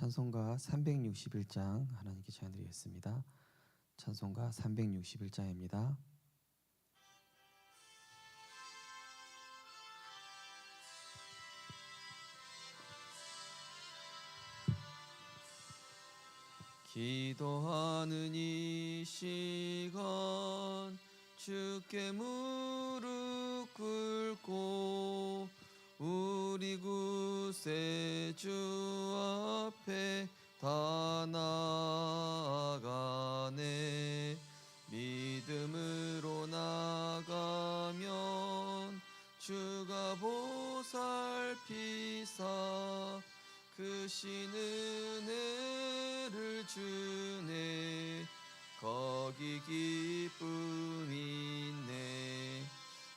찬송가 361장 하나님께 찬양드리겠습니다. 찬송가 361장입니다. 기도하는 이 시간 주께 무릎 꿇고 우리 구세주 앞에 다 나아가네. 믿음으로 나가면 주가 보살피사 크신 은혜를 주네. 거기 기쁨이 있네.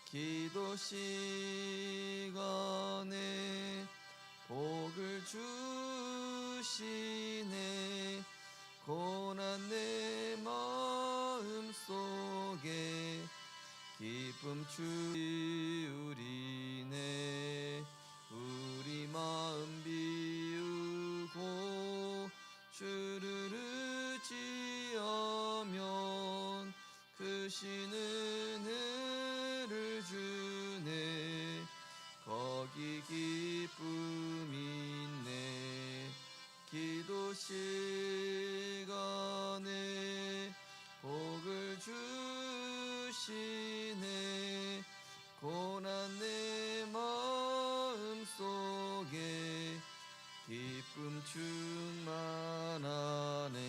기도 시간에 복을 주시네. 고난 내 마음 속에 기쁨 주우리네. 우리 마음 비우고 주를 의지하면 크신 은혜를 주네. 거기 기쁨이 있네. 기도 시간에 복을 주시네. 고난 내 마음 속에 기쁨 충만하네.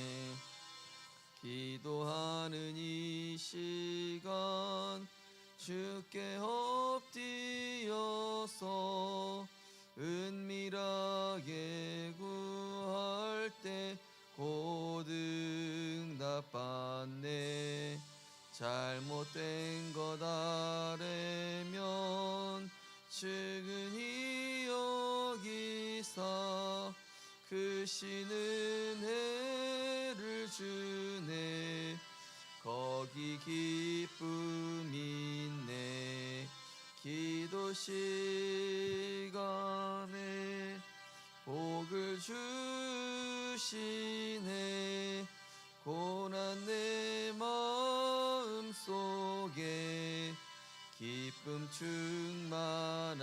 기도하는 이 시간 주께 엎드려서 은밀하게 구할 때 곧 응답받네. 잘못된 것 아래면 측은히 여기사 크신 은혜를 주네. 거기 기쁨이 있네. 기도 시간에 복을 주시네. 고난 내 마음 속에 기쁨 충만하네.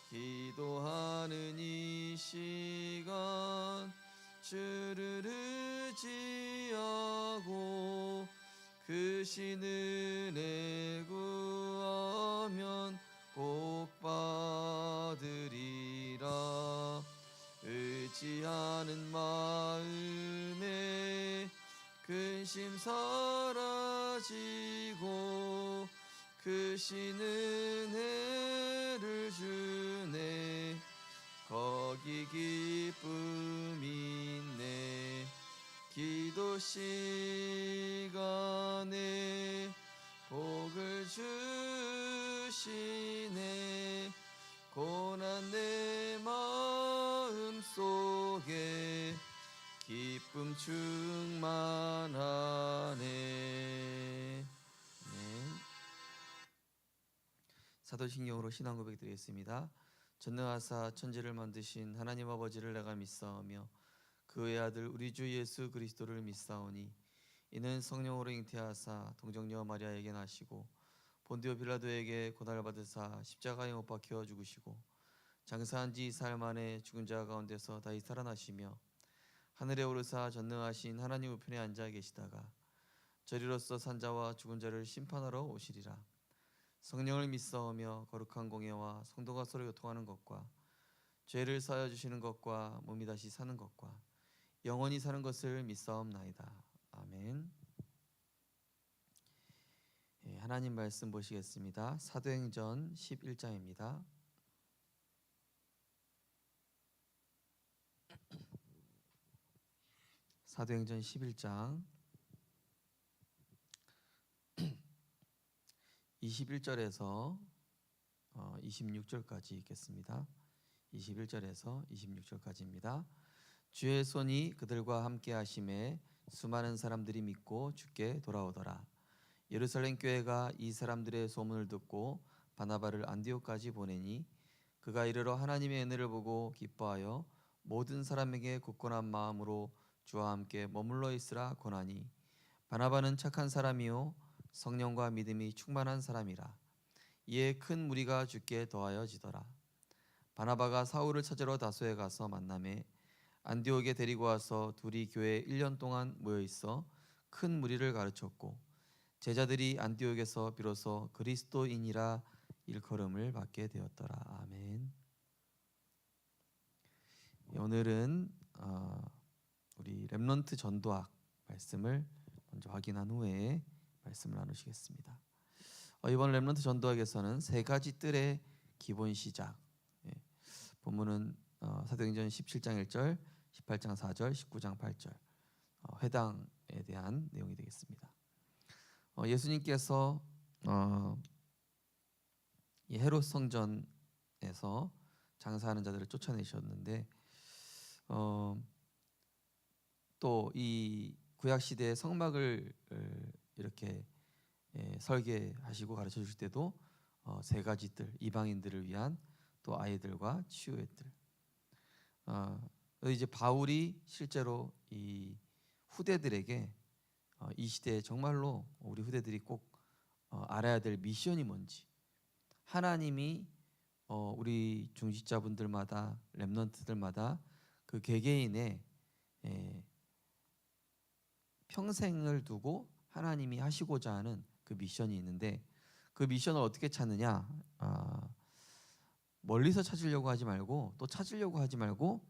기도하는 이 시간 주를 의지하고 크신 은혜 구하면 복 받으리라. 의지하는 마음에 근심 사라지고 크신 은혜를 주네. 거기 기쁨이 있네. 기도 시간에 복을 주시네. 고난 내 마음 속에 기쁨 충만하네. 네. 사도신경으로 신앙 고백 드리겠습니다. 전능하사 천지를 만드신 하나님 아버지를 내가 믿사오며 그의 아들 우리 주 예수 그리스도를 믿사오니 이는 성령으로 잉태하사 동정녀 마리아에게 나시고 본디오 빌라도에게 고난받으사 십자가에 못 박혀 죽으시고 장사한 지 2사흘 만에 죽은 자 가운데서 다시 살아나시며 하늘에 오르사 전능하신 하나님 우편에 앉아 계시다가 저리로서 산자와 죽은 자를 심판하러 오시리라. 성령을 믿사오며 거룩한 공예와 성도가 서로 교통하는 것과 죄를 사하여 주시는 것과 몸이 다시 사는 것과 영원히 사는 것을 믿사옵나이다. 아멘. 하나님 말씀 보시겠습니다. 사도행전 11장입니다. 사도행전 11장 21절에서 26절까지 읽겠습니다. 21절에서 26절까지입니다. 주의 손이 그들과 함께 하심에 수많은 사람들이 믿고 주께 돌아오더라. 예루살렘 교회가 이 사람들의 소문을 듣고 바나바를 안디옥까지 보내니 그가 이르러 하나님의 은혜를 보고 기뻐하여 모든 사람에게 굳건한 마음으로 주와 함께 머물러 있으라 권하니 바나바는 착한 사람이요 성령과 믿음이 충만한 사람이라. 이에 큰 무리가 주께 더하여지더라. 바나바가 사울을 찾으러 다소에 가서 만나매 안디옥에 데리고 와서 둘이 교회에 1년 동안 모여 있어 큰 무리를 가르쳤고 제자들이 안디옥에서 비로소 그리스도인이라 일컬음을 받게 되었더라. 아멘. 오늘은 우리 렘넌트 전도학 말씀을 먼저 확인한 후에 말씀을 나누시겠습니다. 이번 렘넌트 전도학에서는 세 가지 뜰의 기본 시작. 본문은 사도행전 17장 1절, 18장 4절, 19장 8절 회당에 대한 내용이 되겠습니다. 예수님께서 이 헤롯 성전에서 장사하는 자들을 쫓아내셨는데 또 이 구약 시대의 성막을 이렇게 설계하시고 가르쳐 주실 때도 세 가지 뜰, 이방인들을 위한 또 아이들과 치유의 뜰. 이제 바울이 실제로 이 후대들에게 이 시대에 정말로 우리 후대들이 꼭 알아야 될 미션이 뭔지, 하나님이 우리 중직자분들마다 렘넌트들마다 그 개개인의 평생을 두고 하나님이 하시고자 하는 그 미션이 있는데 그 미션을 어떻게 찾느냐? 멀리서 찾으려고 하지 말고 또 찾으려고 하지 말고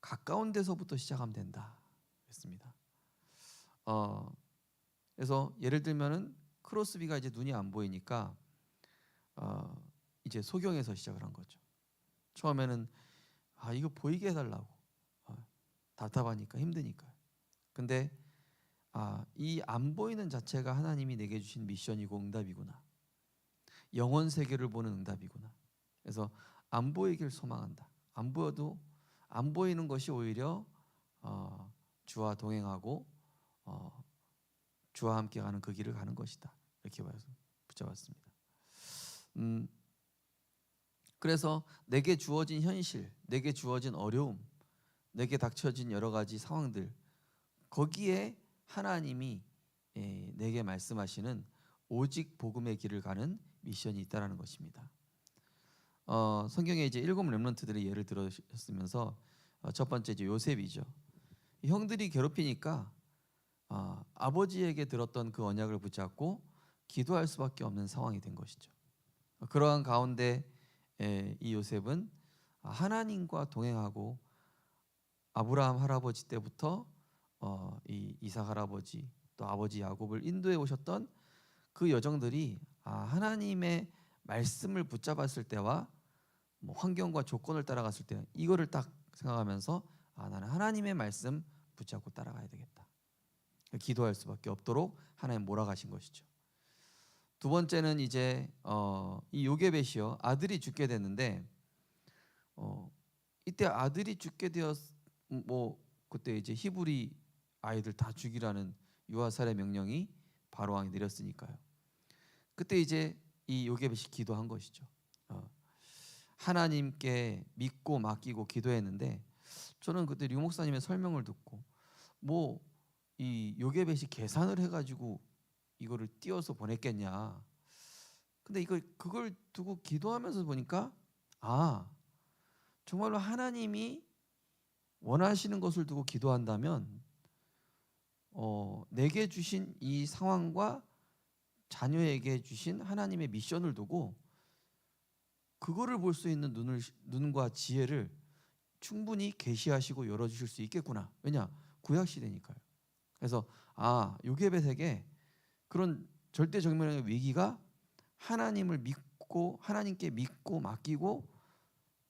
가까운 데서부터 시작하면 된다. 그랬습니다. 그래서 예를 들면은 크로스비가 이제 눈이 안 보이니까 이제 소경에서 시작을 한 거죠. 처음에는 이거 보이게 해달라고 답답하니까 힘드니까. 근데 이 안 보이는 자체가 하나님이 내게 주신 미션이고 응답이구나. 영혼 세계를 보는 응답이구나. 그래서 안 보이길 소망한다. 안 보여도 안 보이는 것이 오히려 주와 동행하고 주와 함께 가는 그 길을 가는 것이다. 이렇게 붙잡았습니다. 그래서 내게 주어진 현실, 내게 주어진 어려움, 내게 닥쳐진 여러 가지 상황들, 거기에 하나님이 내게 말씀하시는 오직 복음의 길을 가는 미션이 있다라는 것입니다. 성경에 이제 7 렘넌트들의 예를 들으시면서 첫 번째 이제 요셉이죠. 형들이 괴롭히니까 아버지에게 들었던 그 언약을 붙잡고 기도할 수밖에 없는 상황이 된 것이죠. 그러한 가운데 이 요셉은 하나님과 동행하고 아브라함 할아버지 때부터 이 이삭 할아버지 또 아버지 야곱을 인도해 오셨던 그 여정들이 하나님의 말씀을 붙잡았을 때와 뭐 환경과 조건을 따라갔을 때 이거를 딱 생각하면서 나는 하나님의 말씀 붙잡고 따라가야 되겠다. 기도할 수밖에 없도록 하나님 몰아가신 것이죠. 두 번째는 이제 이 요게벳이요, 아들이 죽게 됐는데 이때 아들이 죽게 되었 그때 이제 히브리 아이들 다 죽이라는 유아살의 명령이 바로 왕이 내렸으니까요. 그때 이제 이 요게벳이 기도한 것이죠. 하나님께 믿고 맡기고 기도했는데 저는 그때 류 목사님의 설명을 듣고 이 요게벳이 계산을 해가지고 이거를 띄워서 보냈겠냐. 근데 그걸 두고 기도하면서 보니까 정말로 하나님이 원하시는 것을 두고 기도한다면 내게 주신 이 상황과 자녀에게 주신 하나님의 미션을 두고 그거를 볼 수 있는 눈과 지혜를 충분히 계시하시고 열어주실 수 있겠구나. 왜냐? 구약 시대니까요. 그래서 요게벳에게 그런 절대정면의 위기가 하나님을 믿고 하나님께 믿고 맡기고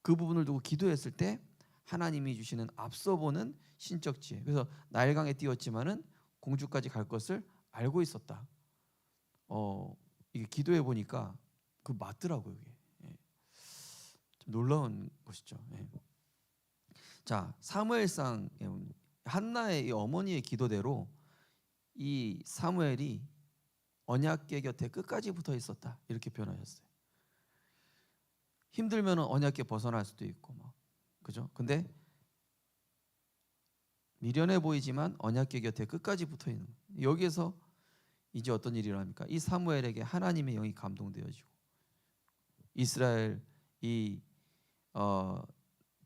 그 부분을 두고 기도했을 때 하나님이 주시는 앞서 보는 신적 지혜. 그래서 나일강에 띄었지만은 공주까지 갈 것을 알고 있었다. 이게 기도해 보니까 그 맞더라고요. 이게 좀 놀라운 것이죠. 자, 사무엘상 한나의 이 어머니의 기도대로 이 사무엘이 언약궤 곁에 끝까지 붙어 있었다. 이렇게 표현하셨어요. 힘들면 언약궤 벗어날 수도 있고 그죠? 근데 미련해 보이지만 언약궤 곁에 끝까지 붙어 있는 거예요. 여기에서 이제 어떤 일이 일어납니까? 이 사무엘에게 하나님의 영이 감동되어지고 이스라엘 이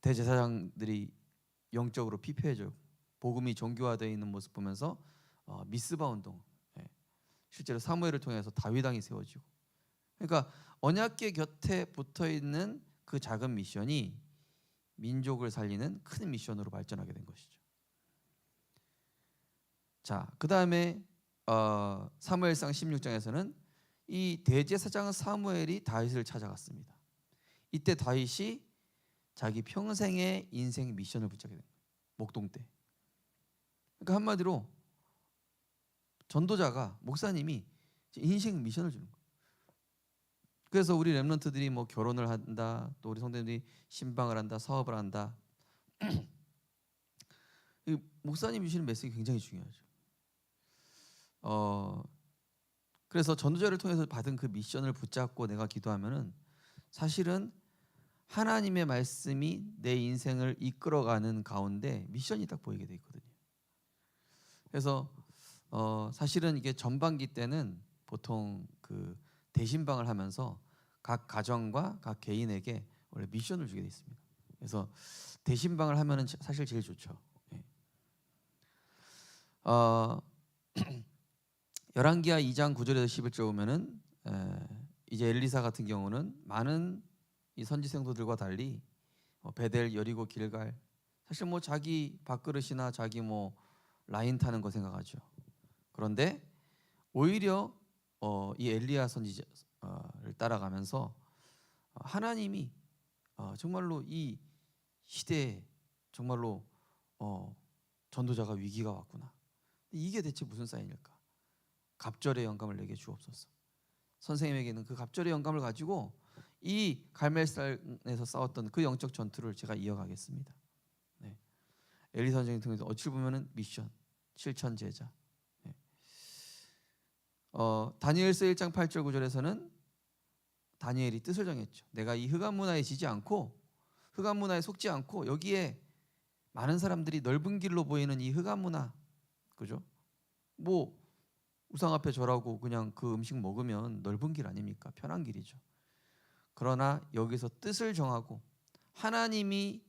대제사장들이 영적으로 피폐해져 복음이 정교화되어 있는 모습 보면서 미스바 운동, 실제로 사무엘을 통해서 다윗 왕이 세워지고, 그러니까 언약궤 곁에 붙어 있는 그 작은 미션이 민족을 살리는 큰 미션으로 발전하게 된 것이죠. 자, 그 다음에 사무엘상 16장에서는 이 대제사장 사무엘이 다윗을 찾아갔습니다. 이때 다윗이 자기 평생의 인생 미션을 붙잡게 된 거예요. 목동 때. 그러니까 한마디로 전도자가, 목사님이 인생 미션을 주는 거예요. 그래서 우리 렘넌트들이 뭐 결혼을 한다, 또 우리 성도님들이 신방을 한다, 사업을 한다. 이 목사님 주시는 메시지 굉장히 중요하죠. 그래서 전도자를 통해서 받은 그 미션을 붙잡고 내가 기도하면은 사실은 하나님의 말씀이 내 인생을 이끌어가는 가운데 미션이 딱 보이게 돼 있거든요. 그래서 사실은 이게 전반기 때는 보통 그 대신방을 하면서 각 가정과 각 개인에게 원래 미션을 주게 돼 있습니다. 그래서 대신방을 하면은 사실 제일 좋죠. 열왕기하 2장 9절에서 11절 보면은 이제 엘리사 같은 경우는 많은 이 선지 성도들과 달리 베델, 여리고, 길갈, 사실 뭐 자기 밥그릇이나 자기 뭐 라인 타는 거 생각하죠. 그런데 오히려 이 엘리야 선지자를 따라가면서 하나님이 정말로 이 시대에 정말로 전도자가 위기가 왔구나. 이게 대체 무슨 사인일까? 갑절의 영감을 내게 주옵소서. 선생님에게는 그 갑절의 영감을 가지고 이 갈멜산에서 싸웠던 그 영적 전투를 제가 이어가겠습니다. 네. 엘리 선생님 통해서 어찌 보면은 미션, 실천 제자. 네. 다니엘서 1장 8절 9절에서는 다니엘이 뜻을 정했죠. 내가 이 흑암 문화에 지지 않고, 흑암 문화에 속지 않고, 여기에 많은 사람들이 넓은 길로 보이는 이 흑암 문화, 그죠? 뭐 우상 앞에 절하고 그냥 그 음식 먹으면 넓은 길 아닙니까? 편한 길이죠. 그러나 여기서 뜻을 정하고 하나님의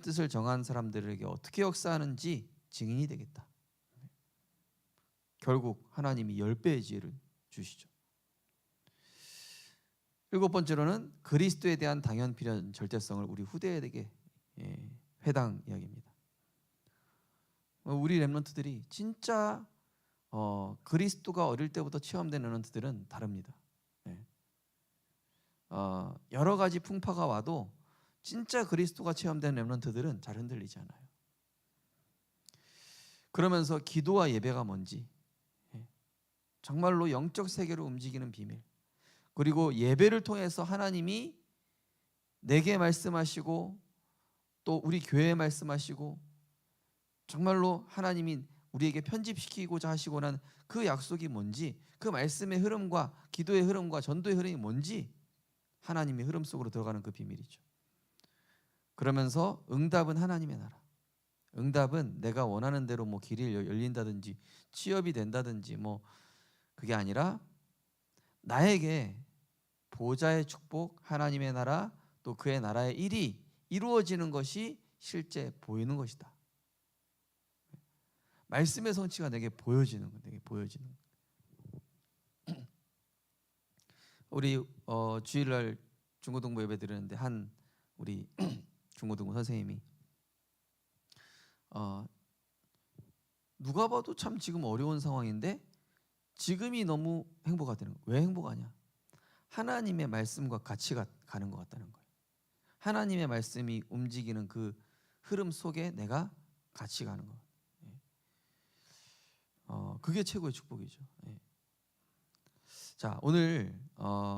뜻을 정한 사람들에게 어떻게 역사하는지 증인이 되겠다. 결국 하나님이 10배의 지혜를 주시죠. 7번째로는 그리스도에 대한 당연 필요한 절대성을 우리 후대에게 회당 이야기입니다. 우리 렘넌트들이 진짜 그리스도가 어릴 때부터 체험된 렘넌트들은 다릅니다. 여러 가지 풍파가 와도 진짜 그리스도가 체험된 렘넌트들은 잘 흔들리지 않아요. 그러면서 기도와 예배가 뭔지, 정말로 영적 세계로 움직이는 비밀, 그리고 예배를 통해서 하나님이 내게 말씀하시고 또 우리 교회에 말씀하시고 정말로 하나님이 우리에게 편집시키고자 하시고 난 그 약속이 뭔지, 그 말씀의 흐름과 기도의 흐름과 전도의 흐름이 뭔지 하나님의 흐름 속으로 들어가는 그 비밀이죠. 그러면서 응답은 하나님의 나라. 응답은 내가 원하는 대로 뭐 길이 열린다든지 취업이 된다든지 뭐 그게 아니라 나에게 보좌의 축복, 하나님의 나라, 또 그의 나라의 일이 이루어지는 것이 실제 보이는 것이다. 말씀의 성취가 내게 보여지는 거, 내게 보여지는 거. 우리 주일날 중고등부 예배 드리는데 한 우리 중고등부 선생님이 누가 봐도 참 지금 어려운 상황인데 지금이 너무 행복하다는 거예요. 왜 행복하냐? 하나님의 말씀과 같이 가는 것 같다는 거예요. 하나님의 말씀이 움직이는 그 흐름 속에 내가 같이 가는 것. 그게 최고의 축복이죠. 자, 오늘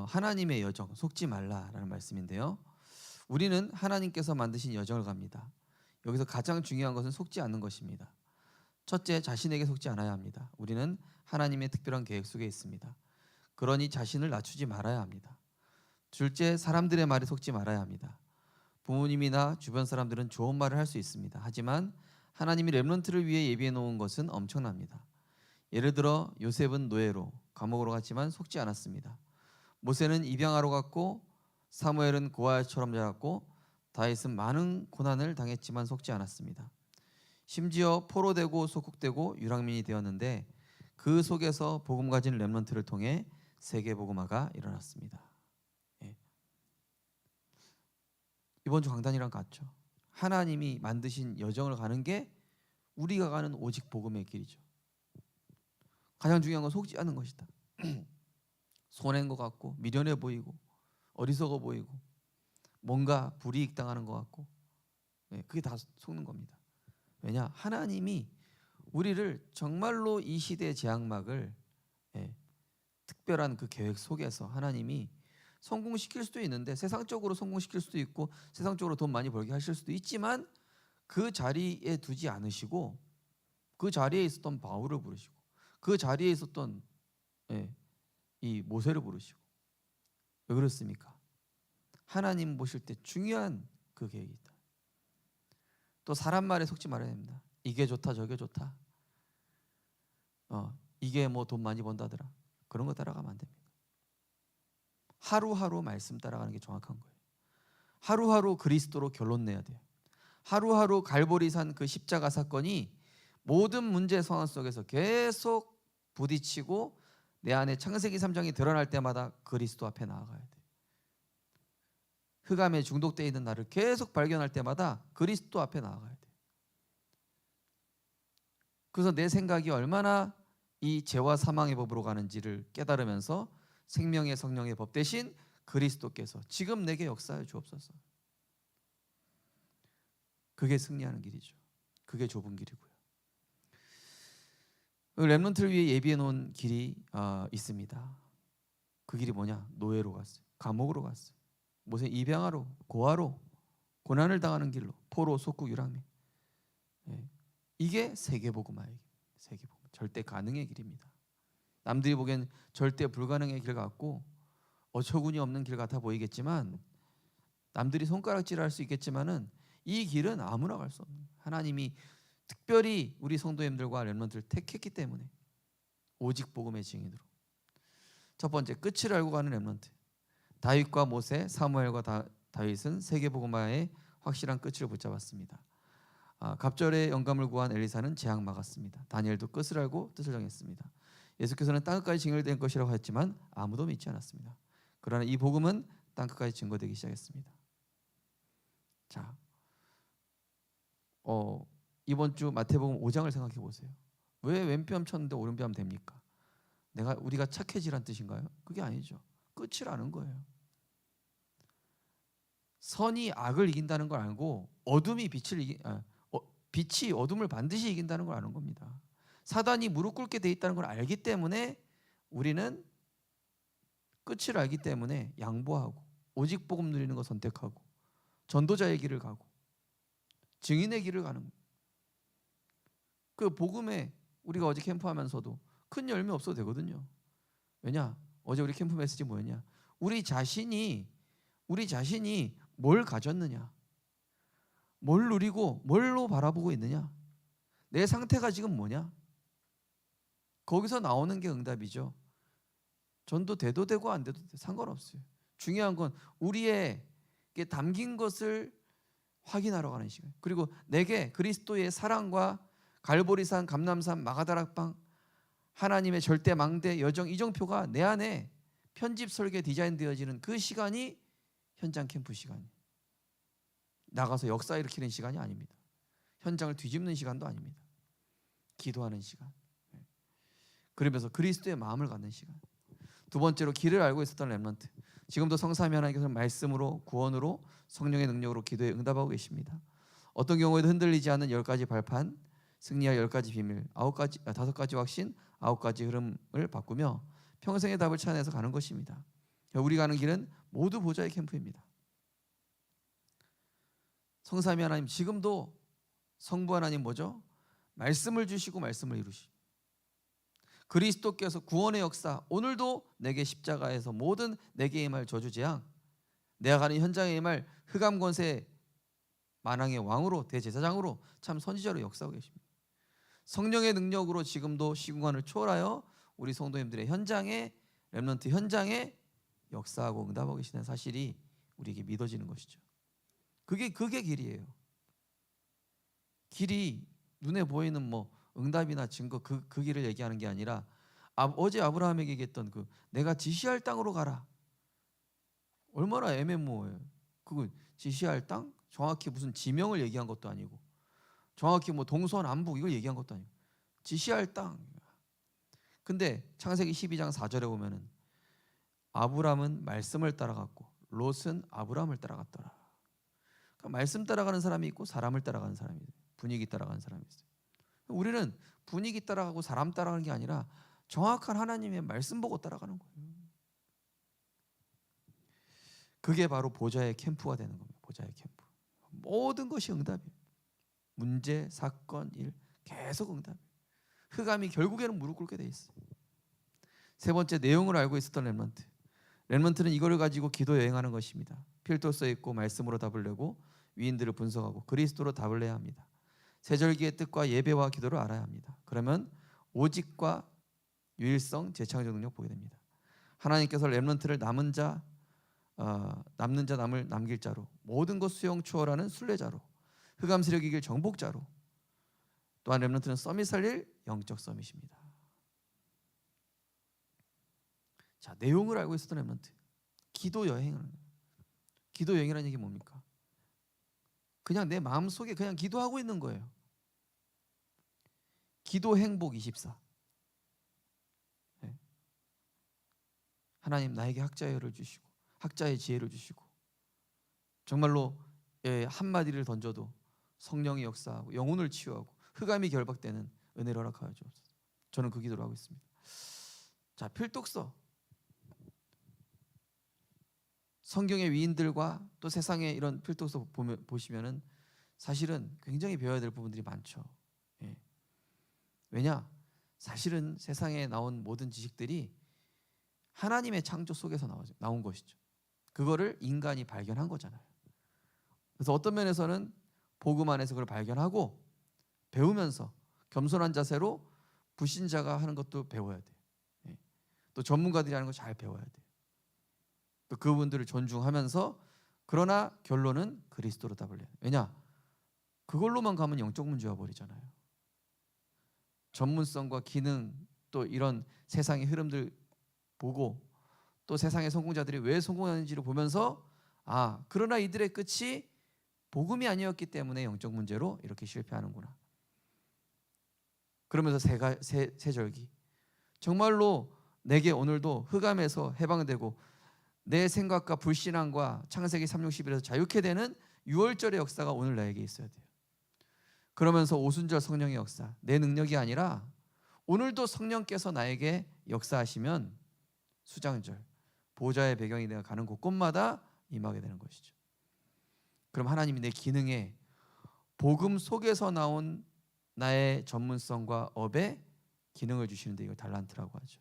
하나님의 여정, 속지 말라라는 말씀인데요. 우리는 하나님께서 만드신 여정을 갑니다. 여기서 가장 중요한 것은 속지 않는 것입니다. 첫째, 자신에게 속지 않아야 합니다. 우리는 하나님의 특별한 계획 속에 있습니다. 그러니 자신을 낮추지 말아야 합니다. 둘째, 사람들의 말에 속지 말아야 합니다. 부모님이나 주변 사람들은 좋은 말을 할 수 있습니다. 하지만 하나님이 렘넌트를 위해 예비해 놓은 것은 엄청납니다. 예를 들어 요셉은 노예로 감옥으로 갔지만 속지 않았습니다. 모세는 입양아로 갔고 사무엘은 고아처럼 자랐고 다윗은 많은 고난을 당했지만 속지 않았습니다. 심지어 포로되고 소국되고 유랑민이 되었는데 그 속에서 복음 가진 렘넌트를 통해 세계 복음화가 일어났습니다. 예. 이번 주 강단이랑 같죠. 하나님이 만드신 여정을 가는 게 우리가 가는 오직 복음의 길이죠. 가장 중요한 건 속지 않는 것이다. 손해인 것 같고 미련해 보이고 어리석어 보이고 뭔가 불이익 당하는 것 같고 그게 다 속는 겁니다. 왜냐? 하나님이 우리를 정말로 이 시대의 재앙막을 특별한 그 계획 속에서 하나님이 성공시킬 수도 있는데 세상적으로 성공시킬 수도 있고 세상적으로 돈 많이 벌게 하실 수도 있지만 그 자리에 두지 않으시고 그 자리에 있었던 바울을 부르시고 그 자리에 있었던 이 모세를 부르시고 왜 그렇습니까? 하나님 보실 때 중요한 그 계획이 있다. 또 사람 말에 속지 말아야 됩니다. 이게 좋다 저게 좋다. 이게 뭐 돈 많이 번다더라. 그런 거 따라가면 안 됩니다. 하루하루 말씀 따라가는 게 정확한 거예요. 하루하루 그리스도로 결론 내야 돼요. 하루하루 갈보리산 그 십자가 사건이 모든 문제 상황 속에서 계속 부딪히고 내 안에 창세기 3장이 드러날 때마다 그리스도 앞에 나아가야 돼요. 흑암에 중독되어 있는 나를 계속 발견할 때마다 그리스도 앞에 나아가야 돼요. 그래서 내 생각이 얼마나 이 죄와 사망의 법으로 가는지를 깨달으면서 생명의 성령의 법 대신 그리스도께서 지금 내게 역사해 주옵소서. 그게 승리하는 길이죠. 그게 좁은 길이고요. 렘넌트를 위해 예비해 놓은 길이 있습니다. 그 길이 뭐냐? 노예로 갔어요. 감옥으로 갔어요. 모세 입양아로 고아로 고난을 당하는 길로 포로 속국 유랑민. 이게 세계복음화의 길. 세계복음 절대 가능의 길입니다. 남들이 보기엔 절대 불가능의 길 같고 어처구니 없는 길 같아 보이겠지만 남들이 손가락질할 수 있겠지만은 이 길은 아무나 갈 수 없는 하나님이 특별히 우리 성도님들과 렘넌트를 택했기 때문에 오직 복음의 증인으로 첫 번째 끝을 알고 가는 렘넌트 다윗과 모세, 사무엘과 다윗은 세계복음화의 확실한 끝을 붙잡았습니다. 갑절의 영감을 구한 엘리사는 재앙 막았습니다. 다니엘도 끝을 알고 뜻을 정했습니다. 예수께서는 땅끝까지 증거될 것이라고 했지만 아무도 믿지 않았습니다. 그러나 이 복음은 땅끝까지 증거되기 시작했습니다. 자, 이번 주 마태복음 5장을 생각해 보세요. 왜 왼뺨 쳤는데 오른뺨 됩니까? 우리가 착해지란 뜻인가요? 그게 아니죠. 끝을 아는 거예요. 선이 악을 이긴다는 걸 알고 빛이 어둠을 반드시 이긴다는 걸 아는 겁니다. 사단이 무릎 꿇게 돼 있다는 걸 알기 때문에 우리는 끝을 알기 때문에 양보하고 오직 복음 누리는 거 선택하고 전도자의 길을 가고 증인의 길을 가는 거예요. 그 복음에 우리가 어제 캠프하면서도 큰 열매 없어도 되거든요. 왜냐? 어제 우리 캠프 메시지 뭐였냐? 우리 자신이 뭘 가졌느냐? 뭘 누리고 뭘로 바라보고 있느냐? 내 상태가 지금 뭐냐? 거기서 나오는 게 응답이죠. 전도 돼도 되고 안 돼도 상관없어요. 중요한 건 우리에게 담긴 것을 확인하러 가는 시간. 그리고 내게 그리스도의 사랑과 갈보리산, 감람산, 마가다락방 하나님의 절대 망대 여정 이정표가 내 안에 편집 설계 디자인되어지는 그 시간이 현장 캠프 시간이에요. 나가서 역사 일으키는 시간이 아닙니다. 현장을 뒤집는 시간도 아닙니다. 기도하는 시간. 그러면서 그리스도의 마음을 갖는 시간. 두 번째로 길을 알고 있었던 렘넌트. 지금도 성삼위 하나님께서 말씀으로 구원으로 성령의 능력으로 기도에 응답하고 계십니다. 어떤 경우에도 흔들리지 않는 10가지 발판, 승리할 10가지 비밀, 5가지 확신, 9가지 흐름을 바꾸며 평생의 답을 찾아내서 가는 것입니다. 우리 가는 길은 모두 보좌의 캠프입니다. 성삼위 하나님 지금도 성부 하나님 뭐죠? 말씀을 주시고 말씀을 이루시고 그리스도께서 구원의 역사 오늘도 내게 십자가에서 모든 내게 임할 저주재앙 내가 가는 현장에 임할 흑암 권세 만왕의 왕으로 대제사장으로 참 선지자로 역사하고 계십니다. 성령의 능력으로 지금도 시공간을 초월하여 우리 성도님들의 현장에 렘넌트 현장에 역사하고 응답하고 계시는 사실이 우리에게 믿어지는 것이죠. 그게 길이에요. 길이 눈에 보이는 뭐 응답이나 증거 그 길을 얘기하는 게 아니라 어제 아브라함에게 얘기했던 그 내가 지시할 땅으로 가라. 얼마나 애매모호해요. 그거 지시할 땅? 정확히 무슨 지명을 얘기한 것도 아니고 정확히 뭐 동서남북 이걸 얘기한 것도 아니고 지시할 땅. 근데 창세기 12장 4절에 보면은 아브람은 말씀을 따라갔고 롯은 아브람을 따라갔더라. 그러니까 말씀 따라가는 사람이 있고 사람을 따라가는 사람이 있어요. 분위기 따라가는 사람이 있어요. 우리는 분위기 따라가고 사람 따라가는 게 아니라 정확한 하나님의 말씀 보고 따라가는 거예요. 그게 바로 보좌의 캠프가 되는 겁니다. 보좌의 캠프. 모든 것이 응답이에요. 문제, 사건, 일 계속 응답이에요. 흑암이 결국에는 무릎 꿇게 돼 있어요. 세 번째, 내용을 알고 있었던 렘넌트. 렘넌트는 이거를 가지고 기도 여행하는 것입니다. 필독서에 있고 말씀으로 답을 내고 위인들을 분석하고 그리스도로 답을 내야 합니다. 세절기의 뜻과 예배와 기도를 알아야 합니다. 그러면 오직과 유일성, 재창조 능력 보게 됩니다. 하나님께서 렘넌트를 남는 자 남을 남길 자로, 모든 것 수용 초월하는 순례자로, 흑암 세력 이길 정복자로, 또한 렘넌트는 썸이 살릴 영적 썸이십니다. 자, 내용을 알고 있었던 렘넌트. 기도 여행을. 기도 여행이라는 얘기 뭡니까? 그냥 내 마음속에 그냥 기도하고 있는 거예요. 기도 행복 24. 네. 하나님 나에게 학자의 혀를 주시고 학자의 지혜를 주시고 정말로 한마디를 던져도 성령이 역사하고 영혼을 치유하고 흑암이 결박되는 은혜를 허락하여 주옵소서. 저는 그 기도를 하고 있습니다. 자, 필독서. 성경의 위인들과 또 세상의 이런 필독서 보시면은 사실은 굉장히 배워야 될 부분들이 많죠. 예. 왜냐? 사실은 세상에 나온 모든 지식들이 하나님의 창조 속에서 나온 것이죠. 그거를 인간이 발견한 거잖아요. 그래서 어떤 면에서는 복음 안에서 그걸 발견하고 배우면서 겸손한 자세로 불신자가 하는 것도 배워야 돼요. 예. 또 전문가들이 하는 거 잘 배워야 돼요. 또 그분들을 존중하면서 그러나 결론은 그리스도로 답을 내요. 왜냐? 그걸로만 가면 영적 문제와 버리잖아요. 전문성과 기능 또 이런 세상의 흐름들 보고 또 세상의 성공자들이 왜 성공하는지를 보면서 그러나 이들의 끝이 복음이 아니었기 때문에 영적 문제로 이렇게 실패하는구나. 그러면서 세절기 정말로 내게 오늘도 흑암에서 해방되고 내 생각과 불신앙과 창세기 3:61에서 자유케 되는 6월절의 역사가 오늘 나에게 있어야 돼요. 그러면서 오순절 성령의 역사, 내 능력이 아니라 오늘도 성령께서 나에게 역사하시면 수장절, 보좌의 배경이 내가 가는 곳곳마다 임하게 되는 것이죠. 그럼 하나님이 내 기능에 복음 속에서 나온 나의 전문성과 업에 기능을 주시는데 이걸 달란트라고 하죠.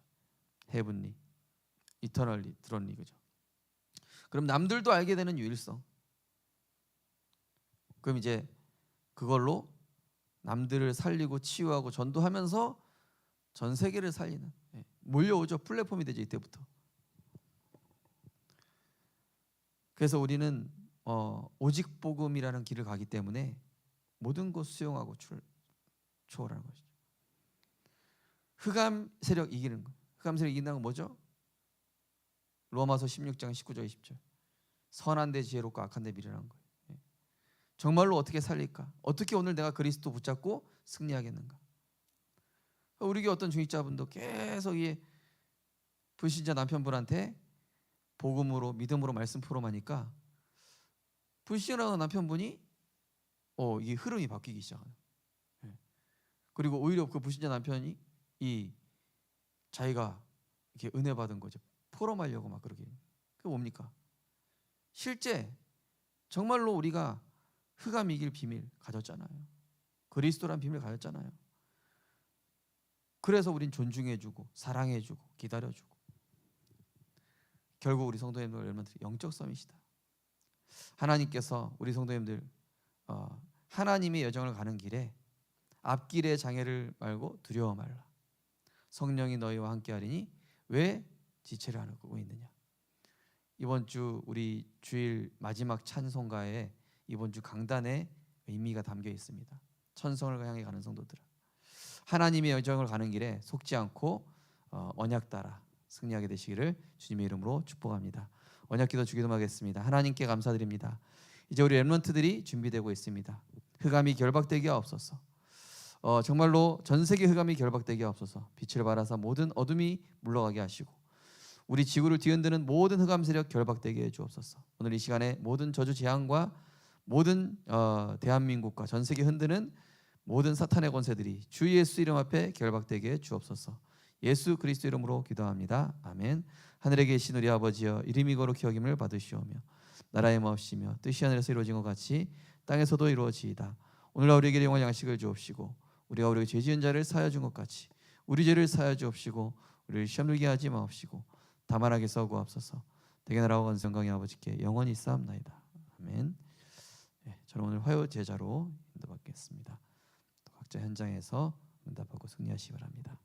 헤븐리, 이터널리, 드론리, 그죠? 그럼 남들도 알게 되는 유일성. 그럼 이제 그걸로 남들을 살리고 치유하고 전도하면서 전 세계를 살리는, 몰려오죠. 플랫폼이 되죠. 이때부터. 그래서 우리는 오직 복음이라는 길을 가기 때문에 모든 것 수용하고 초월하는 것이죠. 흑암 세력 이기는 것. 흑암 세력 이긴다는 건 뭐죠? 로마서 16장 19절 20절. 선한 데 지혜롭고 악한 데 미련한 거예요. 정말로 어떻게 살릴까? 어떻게 오늘 내가 그리스도 붙잡고 승리하겠는가? 우리 교회 어떤 중직자분도 계속 이 불신자 남편분한테 복음으로 믿음으로 말씀 풀어마니까 불신하는 남편분이 이 흐름이 바뀌기 시작하는. 그리고 오히려 그 불신자 남편이 이 자기가 이렇게 은혜 받은 거죠. 포럼하려고 막 그러게. 그게 뭡니까? 실제 정말로 우리가 흑암 이길 비밀 가졌잖아요. 그리스도란 비밀 가졌잖아요. 그래서 우린 존중해주고 사랑해주고 기다려주고 결국 우리 성도님들 렘넌트들이 영적 썸이시다. 하나님께서 우리 성도님들 하나님의 여정을 가는 길에 앞길의 장애를 말고 두려워 말라. 성령이 너희와 함께하리니 왜 지체를 하고 있느냐. 이번 주 우리 주일 마지막 찬송가에 이번 주 강단에 의미가 담겨 있습니다. 천성을 향해 가는 성도들, 하나님의 여정을 가는 길에 속지 않고 언약 따라 승리하게 되시기를 주님의 이름으로 축복합니다. 언약기도 주기도하겠습니다. 하나님께 감사드립니다. 이제 우리 렘넌트들이 준비되고 있습니다. 흑암이 결박되게 하옵소서. 정말로 전 세계 흑암이 결박되게 하옵소서. 빛을 발하사 모든 어둠이 물러가게 하시고 우리 지구를 뒤흔드는 모든 흑암 세력 결박되게 해 주옵소서. 오늘 이 시간에 모든 저주 재앙과 모든 대한민국과 전 세계 흔드는 모든 사탄의 권세들이 주 예수 이름 앞에 결박되게 해 주옵소서. 예수 그리스도 이름으로 기도합니다. 아멘. 하늘에 계신 우리 아버지여, 이름이 거룩히 여김을 받으시오며 나라의 마옵시며 뜻이 하늘에서 이루어진 것 같이 땅에서도 이루어지이다. 오늘날 우리에게 영원한 양식을 주옵시고 우리가 우리에게 죄 지은 자를 사하여 준 것 같이 우리 죄를 사하여 주옵시고 우리를 시험 들게 하지 마옵시고 다만 악에서 구하옵소서. 대개 나라와 건성광의 아버지께 영원히 싸움나이다. 아멘. 저는 오늘 화요 제자로 인도받겠습니다. 각자 현장에서 응답하고 승리하시기 바랍니다.